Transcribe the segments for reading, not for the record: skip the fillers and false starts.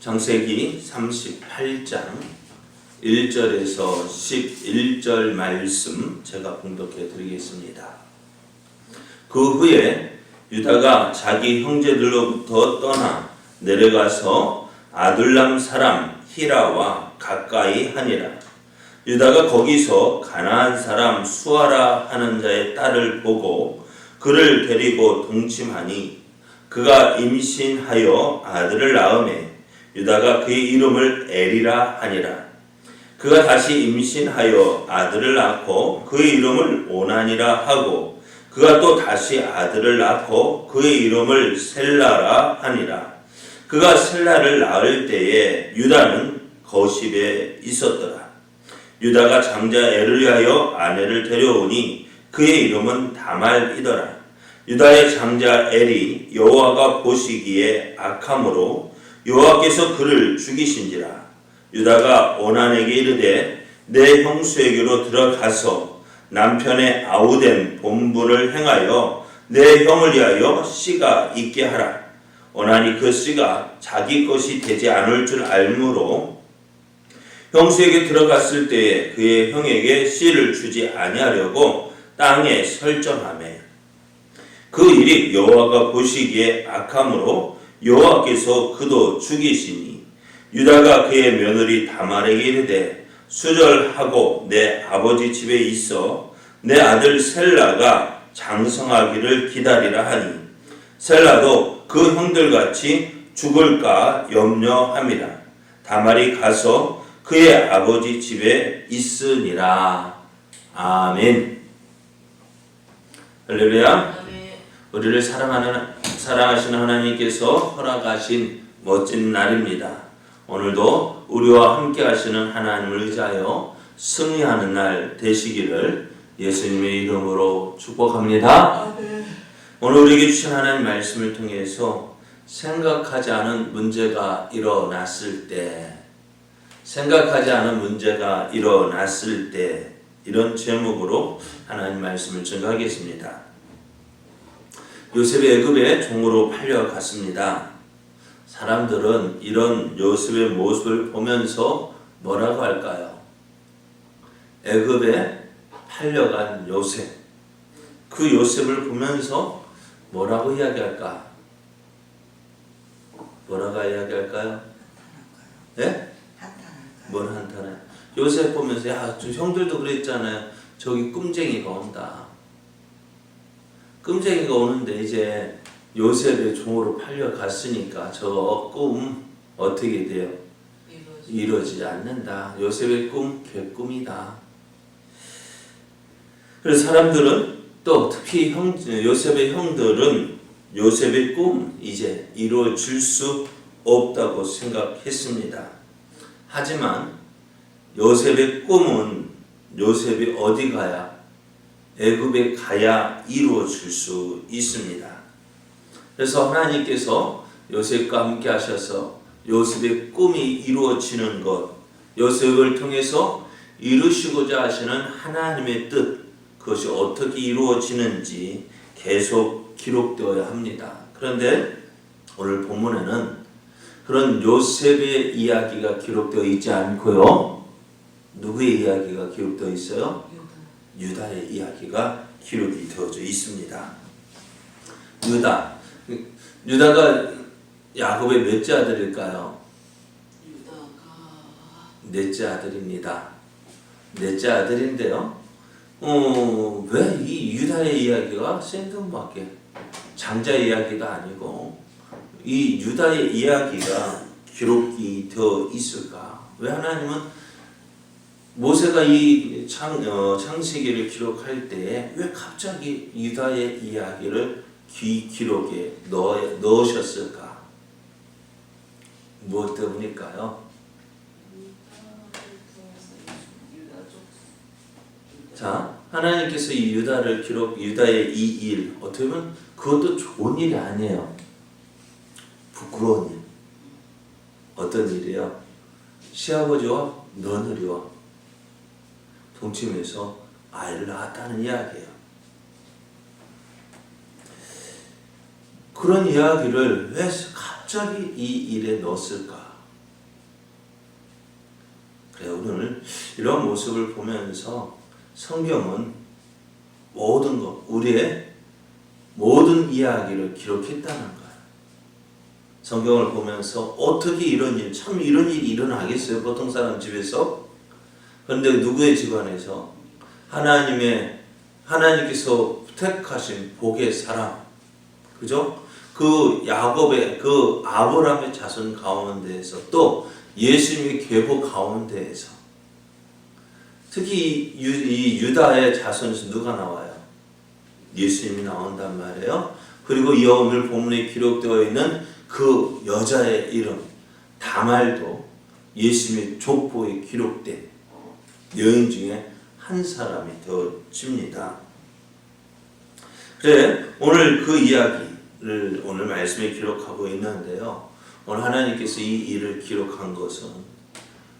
창세기 38장 1절에서 11절 말씀 제가 봉독해 드리겠습니다. 그 후에 유다가 자기 형제들로부터 떠나 내려가서 아둘람 사람 히라와 가까이 하니라. 유다가 거기서 가나안 사람 수아라 하는 자의 딸을 보고 그를 데리고 동침하니 그가 임신하여 아들을 낳으매 유다가 그의 이름을 에리라 하니라. 그가 다시 임신하여 아들을 낳고 그의 이름을 오난이라 하고 그가 또 다시 아들을 낳고 그의 이름을 셀라라 하니라. 그가 셀라를 낳을 때에 유다는 거십에 있었더라. 유다가 장자 엘을 위하여 아내를 데려오니 그의 이름은 다말이더라. 유다의 장자 엘이 여호와가 보시기에 악함으로 여호와께서 그를 죽이신지라. 유다가 오난에게 이르되 내 형수에게로 들어가서 남편의 아우된 본분을 행하여 내 형을 위하여 씨가 있게 하라. 오난이 그 씨가 자기 것이 되지 않을 줄 알므로 형수에게 들어갔을 때에 그의 형에게 씨를 주지 아니하려고 땅에 설정하매 그 일이 여호와가 보시기에 악함으로 여호와께서 그도 죽이시니 유다가 그의 며느리 다말에게 이르되 수절하고 내 아버지 집에 있어 내 아들 셀라가 장성하기를 기다리라 하니 셀라도 그 형들같이 죽을까 염려함이라. 다말이 가서 그의 아버지 집에 있으니라. 아멘. 할렐루야. 우리를 사랑하시는 하나님께서 허락하신 멋진 날입니다. 오늘도 우리와 함께 하시는 하나님을 의지하여 승리하는 날 되시기를 예수님의 이름으로 축복합니다. 오늘 우리에게 주신 하나님 말씀을 통해서 생각하지 않은 문제가 일어났을 때 이런 제목으로 하나님 말씀을 증거하겠습니다. 요셉이 애굽에 종으로 팔려갔습니다. 사람들은 이런 요셉의 모습을 보면서 뭐라고 할까요? 애굽에 팔려간 요셉. 그 요셉을 보면서 뭐라고 이야기할까? 뭐라고 이야기할까요? 네? 뭘 한탄해? 요셉 보면서 야, 저 형들도 그랬잖아요. 저기 꿈쟁이가 온다. 꿈쟁이가 오는데 이제 요셉의 종으로 팔려갔으니까 저 꿈 어떻게 돼요? 이루어지지 않는다. 요셉의 꿈 개꿈이다. 그래서 사람들은 또 특히 요셉의 형들은 요셉의 꿈 이제 이루어질 수 없다고 생각했습니다. 하지만 요셉의 꿈은 요셉이 어디 가야? 애굽에 가야 이루어질 수 있습니다. 그래서 하나님께서 요셉과 함께 하셔서 요셉의 꿈이 이루어지는 것, 요셉을 통해서 이루시고자 하시는 하나님의 뜻, 그것이 어떻게 이루어지는지 계속 기록되어야 합니다. 그런데 오늘 본문에는 그런 요셉의 이야기가 기록되어 있지 않고요. 누구의 이야기가 기록되어 있어요? 유다의 이야기가 기록이 되어져 있습니다. 유다가 야곱의 몇째 아들일까요? 넷째 아들입니다. 넷째 아들인데요. 왜 이 유다의 이야기가 생뚱맞게 장자 이야기가 아니고 이 유다의 이야기가 기록이 되어 있을까? 왜 하나님은 모세가 이 창세기를 기록할 때에 왜 갑자기 유다의 이야기를 기록에 넣으셨을까? 무엇 때문일까요? 자, 하나님께서 이 유다의 이 일, 어떻게 보면 그것도 좋은 일이 아니에요. 부끄러운 일. 어떤 일이에요? 시아버지와 며느리와 동침해서 아이를 낳았다는 이야기예요. 그런 이야기를 왜 갑자기 이 일에 넣었을까? 그래, 오늘 이런 모습을 보면서 성경은 모든 것, 우리의 모든 이야기를 기록했다는 거야. 성경을 보면서 어떻게 이런 일, 참 이런 일이 일어나겠어요? 보통 사람 집에서. 그런데 누구의 집안에서 하나님께서 택하신 복의 사람, 그죠? 그 야곱의, 그 아브라함의 자손 가운데에서 또 예수님의 계보 가운데에서 특히 이 유다의 자손에서 누가 나와요? 예수님이 나온단 말이에요. 그리고 이 오늘 본문에 기록되어 있는 그 여자의 이름 다말도 예수님의 족보에 기록된 여인 중에 한 사람이 되어집니다. 그래, 오늘 그 이야기를 오늘 말씀에 기록하고 있는데요. 오늘 하나님께서 이 일을 기록한 것은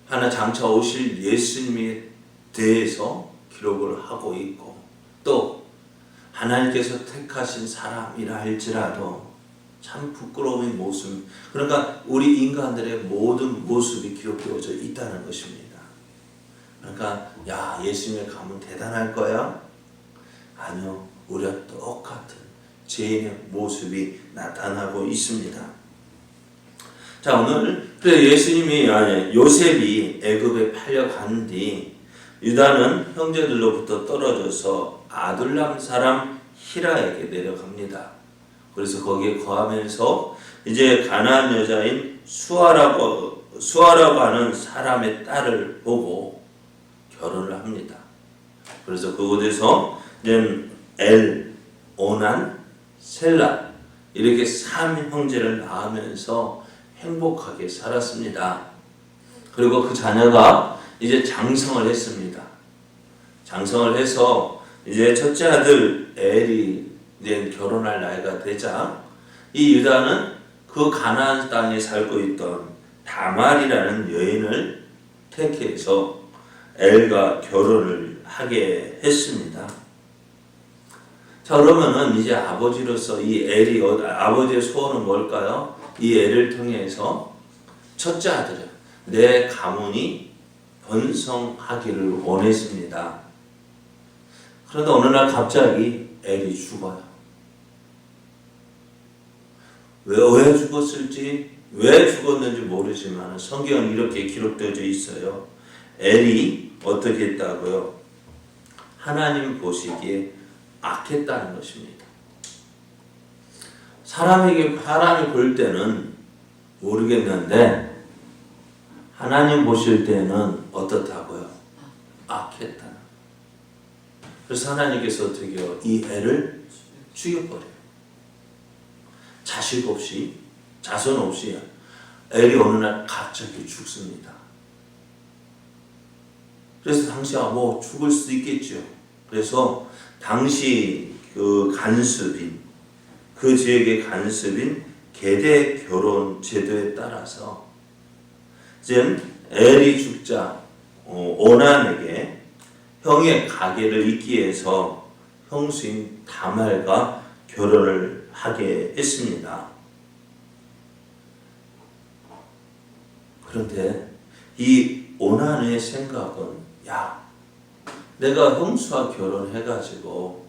하나 장차 오실 예수님에 대해서 기록을 하고 있고, 또 하나님께서 택하신 사람이라 할지라도 참 부끄러움의 모습, 그러니까 우리 인간들의 모든 모습이 기록되어져 있다는 것입니다. 그러니까 야, 예수님에 가면 대단할 거야? 아니요, 우리와 똑같은 죄인의 모습이 나타나고 있습니다. 자, 오늘 요셉이 애굽에 팔려간 뒤 유다는 형제들로부터 떨어져서 아둘람 사람 히라에게 내려갑니다. 그래서 거기에 거하면서 이제 가나안 여자인 수아라고 하는 사람의 딸을 보고 결혼을 합니다. 그래서 그곳에서 엘, 오난, 셀라 이렇게 3형제를 낳으면서 행복하게 살았습니다. 그리고 그 자녀가 이제 장성을 했습니다. 장성을 해서 이제 첫째 아들 엘이 이제 결혼할 나이가 되자 이 유다는 그 가나안 땅에 살고 있던 다말이라는 여인을 택해서 엘과 결혼을 하게 했습니다. 자, 그러면은 이제 아버지로서 이 엘이 아버지의 소원은 뭘까요? 이 엘을 통해서 첫째 아들은 내 가문이 번성하기를 원했습니다. 그런데 어느 날 갑자기 엘이 죽어요. 왜 죽었을지, 왜 죽었는지 모르지만 성경은 이렇게 기록되어 있어요. 엘이 어떻게 했다고요? 하나님 보시기에 악했다는 것입니다. 사람이 볼 때는 모르겠는데 하나님 보실 때는 어떻다고요? 악했다. 그래서 하나님께서 어떻게 해요? 이 애를 죽여버려요. 자식 없이, 자손 없이 엘이 어느 날 갑자기 죽습니다. 그래서 당시야 뭐 죽을 수도 있겠죠. 그래서 당시 그 간습인, 그 지역의 간습인 계대 결혼 제도에 따라서 이제 엘이 죽자 오난에게 형의 가계를 잇기 위해서 형수인 다말과 결혼을 하게 했습니다. 그런데 이 오난의 생각은 야, 내가 형수와 결혼해가지고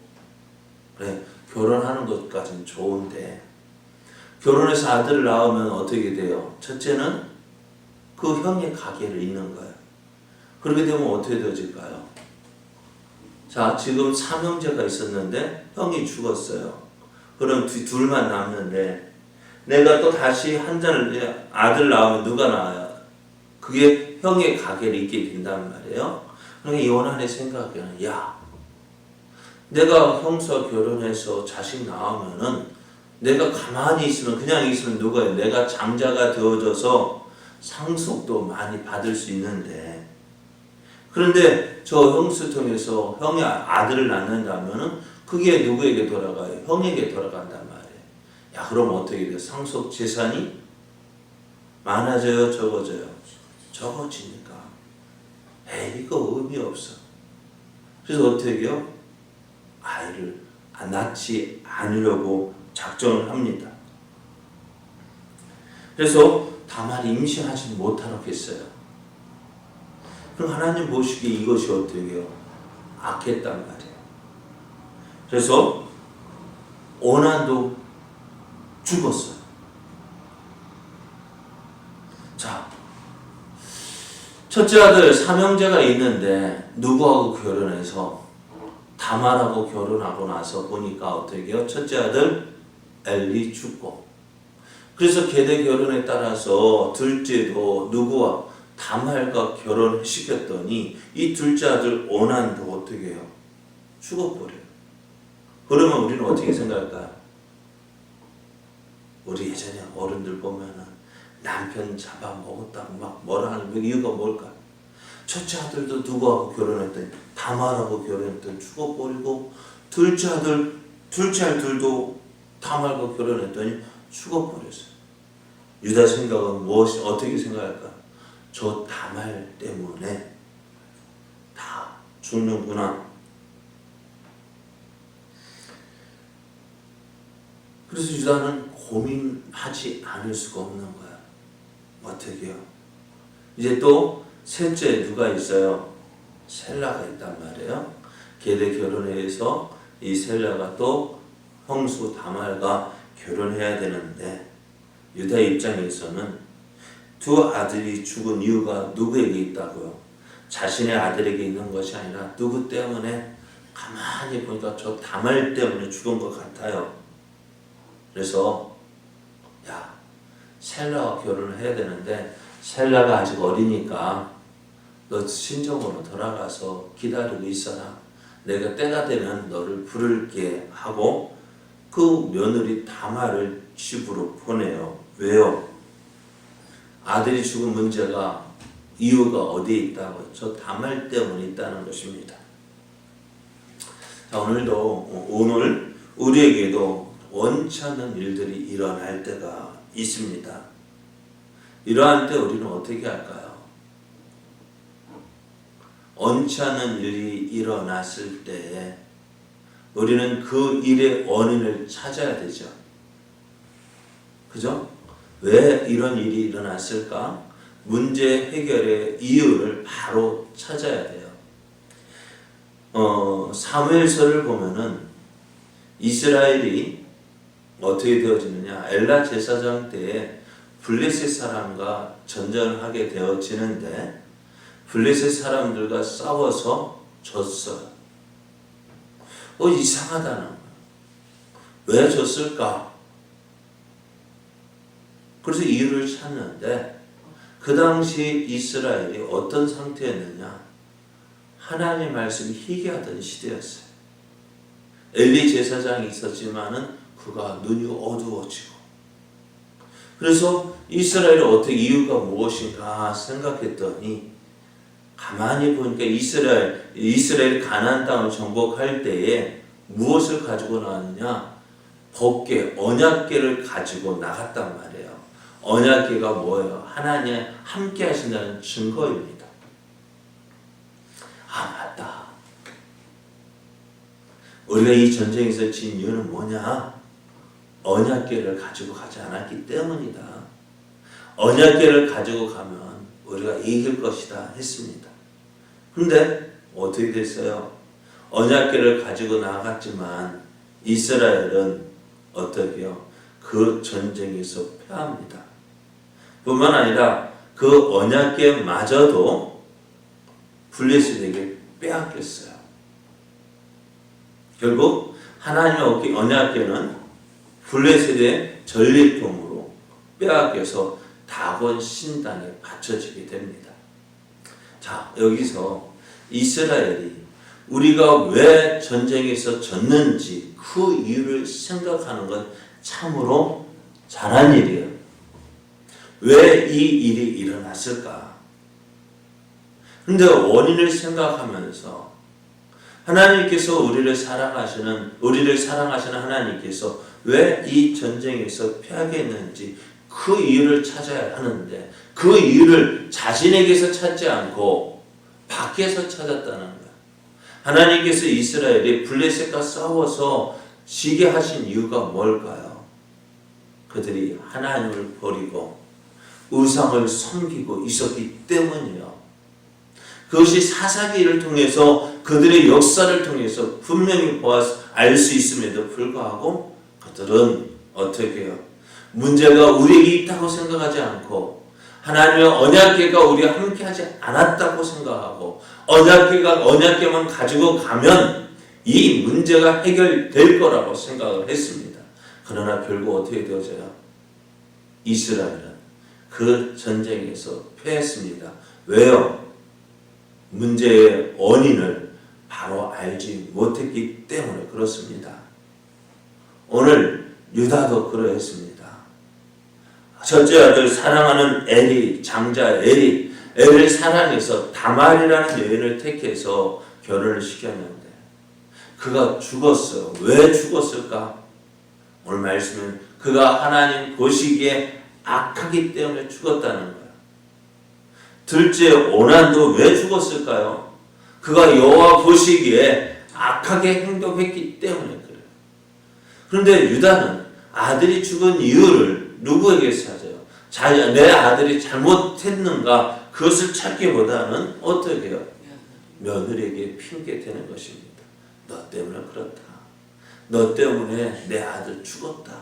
그래, 결혼하는 것까지는 좋은데 결혼해서 아들을 낳으면 어떻게 돼요? 첫째는 그 형의 가계를 잇는 거예요. 그렇게 되면 어떻게 되어질까요? 자, 지금 3형제가 있었는데 형이 죽었어요. 그럼 둘만 남는데 내가 또 다시 아들 낳으면 누가 낳아요? 그게 형의 가계를 잇게 된단 말이에요. 그러니까 이 오난의 생각에는 야, 내가 형수와 결혼해서 자식 낳으면은 내가 가만히 있으면 그냥 있으면 누가요? 내가 장자가 되어져서 상속도 많이 받을 수 있는데 그런데 저 형수 통해서 형의 아들을 낳는다면은 그게 누구에게 돌아가요? 형에게 돌아간단 말이에요. 야, 그럼 어떻게 돼요? 상속 재산이 많아져요? 적어져요? 적어지니까 에이, 이거 의미 없어. 그래서 어떻게 해요? 아이를 낳지 않으려고 작정을 합니다. 그래서 다말이 임신하지 못하겠어요. 그럼 하나님 보시기에 이것이 어떻게 해요? 악했단 말이에요. 그래서 오난도 죽었어요. 자, 첫째 아들 삼형제가 있는데 누구하고 결혼해서 다말하고 결혼하고 나서 보니까 어떻게 해요? 첫째 아들 엘리 죽고, 그래서 계대 결혼에 따라서 둘째도 누구와 다말과 결혼시켰더니 이 둘째 아들 오난도 어떻게 해요? 죽어버려요. 그러면 우리는 어떻게 생각할까요? 우리 예전에 어른들 보면은 남편 잡아먹었다고 막 뭐라 하는 이유가 뭘까? 첫째 아들도 누구하고 결혼했더니 다말하고 결혼했더니 죽어버리고, 둘째 아들도 다말과 결혼했더니 죽어버렸어요. 유다 생각은 어떻게 생각할까? 저 다말 때문에 다 죽는구나. 그래서 유다는 고민하지 않을 수가 없는 거야. 어떻게 해요? 이제 또 셋째 누가 있어요? 셀라가 있단 말이에요. 계대 결혼해서 이 셀라가 또 형수 다말과 결혼해야 되는데, 유다 입장에서는 두 아들이 죽은 이유가 누구에게 있다고요? 자신의 아들에게 있는 것이 아니라 누구 때문에? 가만히 보니까 저 다말 때문에 죽은 것 같아요. 그래서 야, 셀라와 결혼을 해야 되는데 셀라가 아직 어리니까 너 신정으로 돌아가서 기다리고 있어라. 내가 때가 되면 너를 부를게 하고 그 며느리 다말을 집으로 보내요. 왜요? 아들이 죽은 문제가 이유가 어디에 있다고? 저 다말 때문에 있다는 것입니다. 자, 오늘 우리에게도 원치 않는 일들이 일어날 때가 있습니다. 이러한 때 우리는 어떻게 할까요? 원치 않는 일이 일어났을 때 우리는 그 일의 원인을 찾아야 되죠. 그죠? 왜 이런 일이 일어났을까? 문제 해결의 이유를 바로 찾아야 돼요. 사무엘서를 보면은 이스라엘이 어떻게 되어지느냐? 엘라 제사장 때에 블레셋 사람과 전쟁을 하게 되어지는데 블레셋 사람들과 싸워서 졌어요. 이상하다는 거예요. 왜 졌을까? 그래서 이유를 찾는데 그 당시 이스라엘이 어떤 상태였느냐? 하나님의 말씀이 희귀하던 시대였어요. 엘리 제사장이 있었지만은 그가 눈이 어두워지고, 그래서 이스라엘이 어떻게 이유가 무엇인가 생각했더니 가만히 보니까 이스라엘 가나안 땅을 정복할 때에 무엇을 가지고 나왔느냐? 법궤, 언약궤를 가지고 나갔단 말이에요. 언약궤가 뭐예요? 하나님 함께 하신다는 증거입니다. 맞다. 우리가 이 전쟁에서 진 이유는 뭐냐? 언약궤를 가지고 가지 않았기 때문이다. 언약궤를 가지고 가면 우리가 이길 것이다 했습니다. 그런데 어떻게 됐어요? 언약궤를 가지고 나갔지만 이스라엘은 어떻게 해요? 그 전쟁에서 패합니다. 뿐만 아니라 그 언약궤마저도 블레셋에게 빼앗겼어요. 결국 하나님의 언약궤는 블레셋의 전리품으로 빼앗겨서 다곤 신당에 바쳐지게 됩니다. 자, 여기서 이스라엘이 우리가 왜 전쟁에서 졌는지 그 이유를 생각하는 건 참으로 잘한 일이에요. 왜 이 일이 일어났을까? 그런데 원인을 생각하면서 하나님께서 우리를 사랑하시는 하나님께서 왜 이 전쟁에서 패하게 했는지 그 이유를 찾아야 하는데 그 이유를 자신에게서 찾지 않고 밖에서 찾았다는 거예요. 하나님께서 이스라엘이 블레셋과 싸워서 지게 하신 이유가 뭘까요? 그들이 하나님을 버리고 우상을 섬기고 있었기 때문이에요. 그것이 사사기를 통해서 그들의 역사를 통해서 분명히 알 수 있음에도 불구하고 그들은 어떻게 해요? 문제가 우리에게 있다고 생각하지 않고 하나님의 언약궤가 우리와 함께하지 않았다고 생각하고 언약궤만 가지고 가면 이 문제가 해결될 거라고 생각을 했습니다. 그러나 결국 어떻게 되어져요? 이스라엘은 그 전쟁에서 패했습니다. 왜요? 문제의 원인을 바로 알지 못했기 때문에 그렇습니다. 오늘 유다도 그러했습니다. 첫째 아들 사랑하는 엘이, 장자 엘을 사랑해서 다말이라는 여인을 택해서 결혼을 시켰는데 그가 죽었어요. 왜 죽었을까? 오늘 말씀은 그가 하나님 보시기에 악하기 때문에 죽었다는 거예요. 둘째 오난도 왜 죽었을까요? 그가 여호와 보시기에 악하게 행동했기 때문에 그래요. 그런데 유다는 아들이 죽은 이유를 누구에게 찾아요? 내 아들이 잘못했는가 그것을 찾기보다는 어떻게 해요? 며느리에게 핑계 대는 것입니다. 너 때문에 그렇다. 너 때문에 내 아들 죽었다.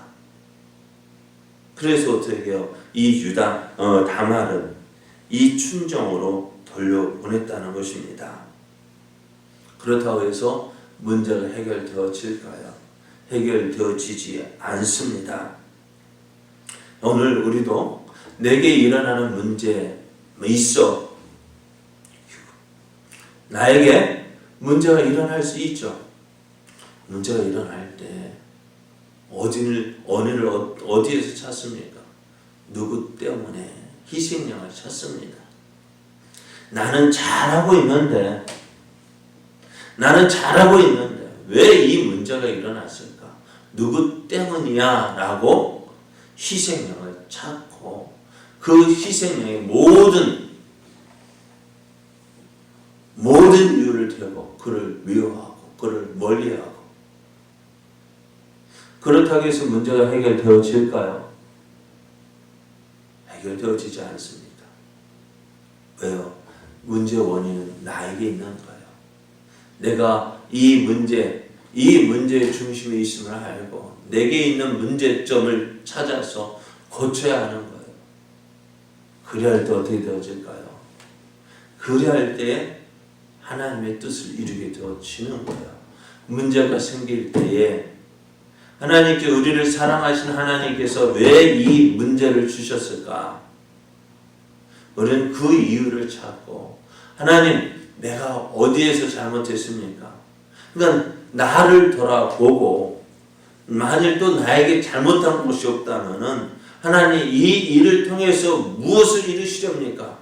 그래서 어떻게 해요? 이 다말은 이 춘정으로 돌려보냈다는 것입니다. 그렇다고 해서 문제가 해결되어질까요? 해결되어지지 않습니다. 오늘 우리도 내게 일어나는 문제 있어. 나에게 문제가 일어날 수 있죠. 문제가 일어날 때 원인을 어디에서 찾습니까? 누구 때문에 희생양을 찾습니다. 나는 잘하고 있는데 왜 이 문제가 일어났을까? 누구 때문이야? 라고 희생양을 찾고 그 희생양의 모든 이유를 대고 그를 미워하고 그를 멀리하고 그렇다고 해서 문제가 해결되어질까요? 해결되어지지 않습니다. 왜요? 문제의 원인은 나에게 있는 거예요. 내가 이 문제의 중심에 있음을 알고 내게 있는 문제점을 찾아서 고쳐야 하는 거예요. 그래야 할 때 어떻게 되어질까요? 그래야 할 때 하나님의 뜻을 이루게 되어지는 거예요. 문제가 생길 때에 하나님께 우리를 사랑하신 하나님께서 왜 이 문제를 주셨을까? 우리는 그 이유를 찾고 하나님 내가 어디에서 잘못했습니까? 그러니까 나를 돌아보고 만일 또 나에게 잘못한 것이 없다면 하나님 이 일을 통해서 무엇을 이루시렵니까?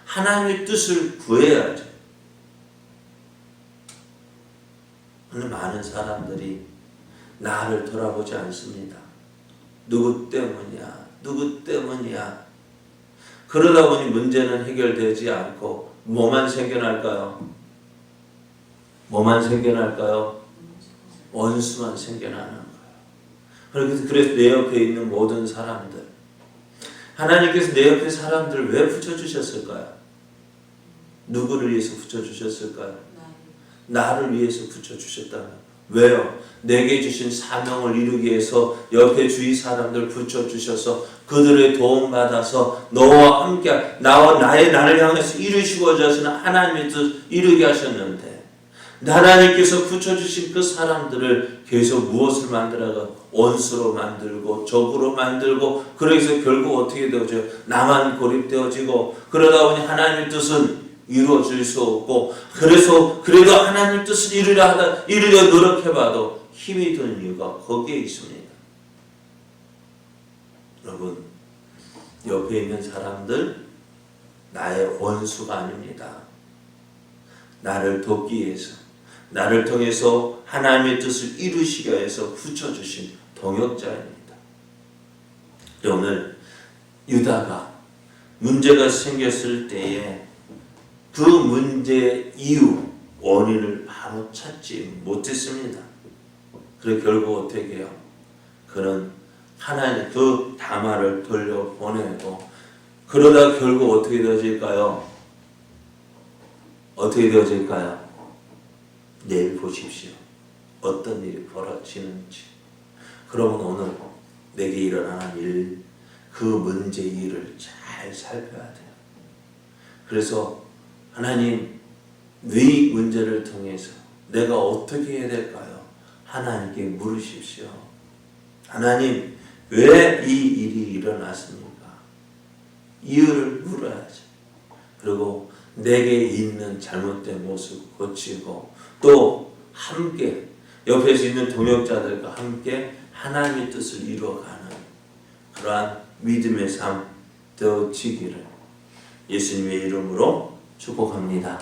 하나님의 뜻을 구해야죠. 오늘 많은 사람들이 나를 돌아보지 않습니다. 누구 때문이야. 그러다 보니 문제는 해결되지 않고 뭐만 생겨날까요? 원수만 생겨나는 거예요. 그래서 내 옆에 있는 모든 사람들 하나님께서 내 옆에 사람들을 왜 붙여주셨을까요? 누구를 위해서 붙여주셨을까요? 나를 위해서 붙여주셨다면 왜요? 내게 주신 사명을 이루기 위해서 옆에 주위 사람들 붙여주셔서 그들의 도움받아서 너와 함께 나를 향해서 이루시고자 하시는 하나님의 뜻 이루게 하셨는데 하나님께서 붙여주신 그 사람들을 계속 무엇을 만들어가 원수로 만들고 적으로 만들고 그래서 결국 어떻게 되어져요? 나만 고립되어지고 그러다 보니 하나님의 뜻은 이루어질 수 없고 그래도 하나님 뜻을 이루려 노력해봐도 힘이 드는 이유가 거기에 있습니다. 여러분 옆에 있는 사람들 나의 원수가 아닙니다. 나를 돕기 위해서 나를 통해서 하나님의 뜻을 이루시기 위해서 붙여주신 동역자입니다. 오늘 유다가 문제가 생겼을 때에 그 문제의 이유, 원인을 바로 찾지 못했습니다. 그래서 결국 어떻게 해요? 그는 하나님 그 다말을 돌려보내고 그러다 결국 어떻게 되어질까요? 어떻게 되어질까요? 내일 보십시오. 어떤 일이 벌어지는지. 그러면 오늘 내게 일어나는 일, 그 문제 일을 잘 살펴야 돼요. 그래서 하나님, 네 문제를 통해서 내가 어떻게 해야 될까요? 하나님께 물으십시오. 하나님, 왜 이 일이 일어났습니까? 이유를 물어야죠. 그리고 내게 있는 잘못된 모습 고치고 또 함께 옆에서 있는 동역자들과 함께 하나님의 뜻을 이루어가는 그러한 믿음의 삶 되어지기를 예수님의 이름으로 축복합니다.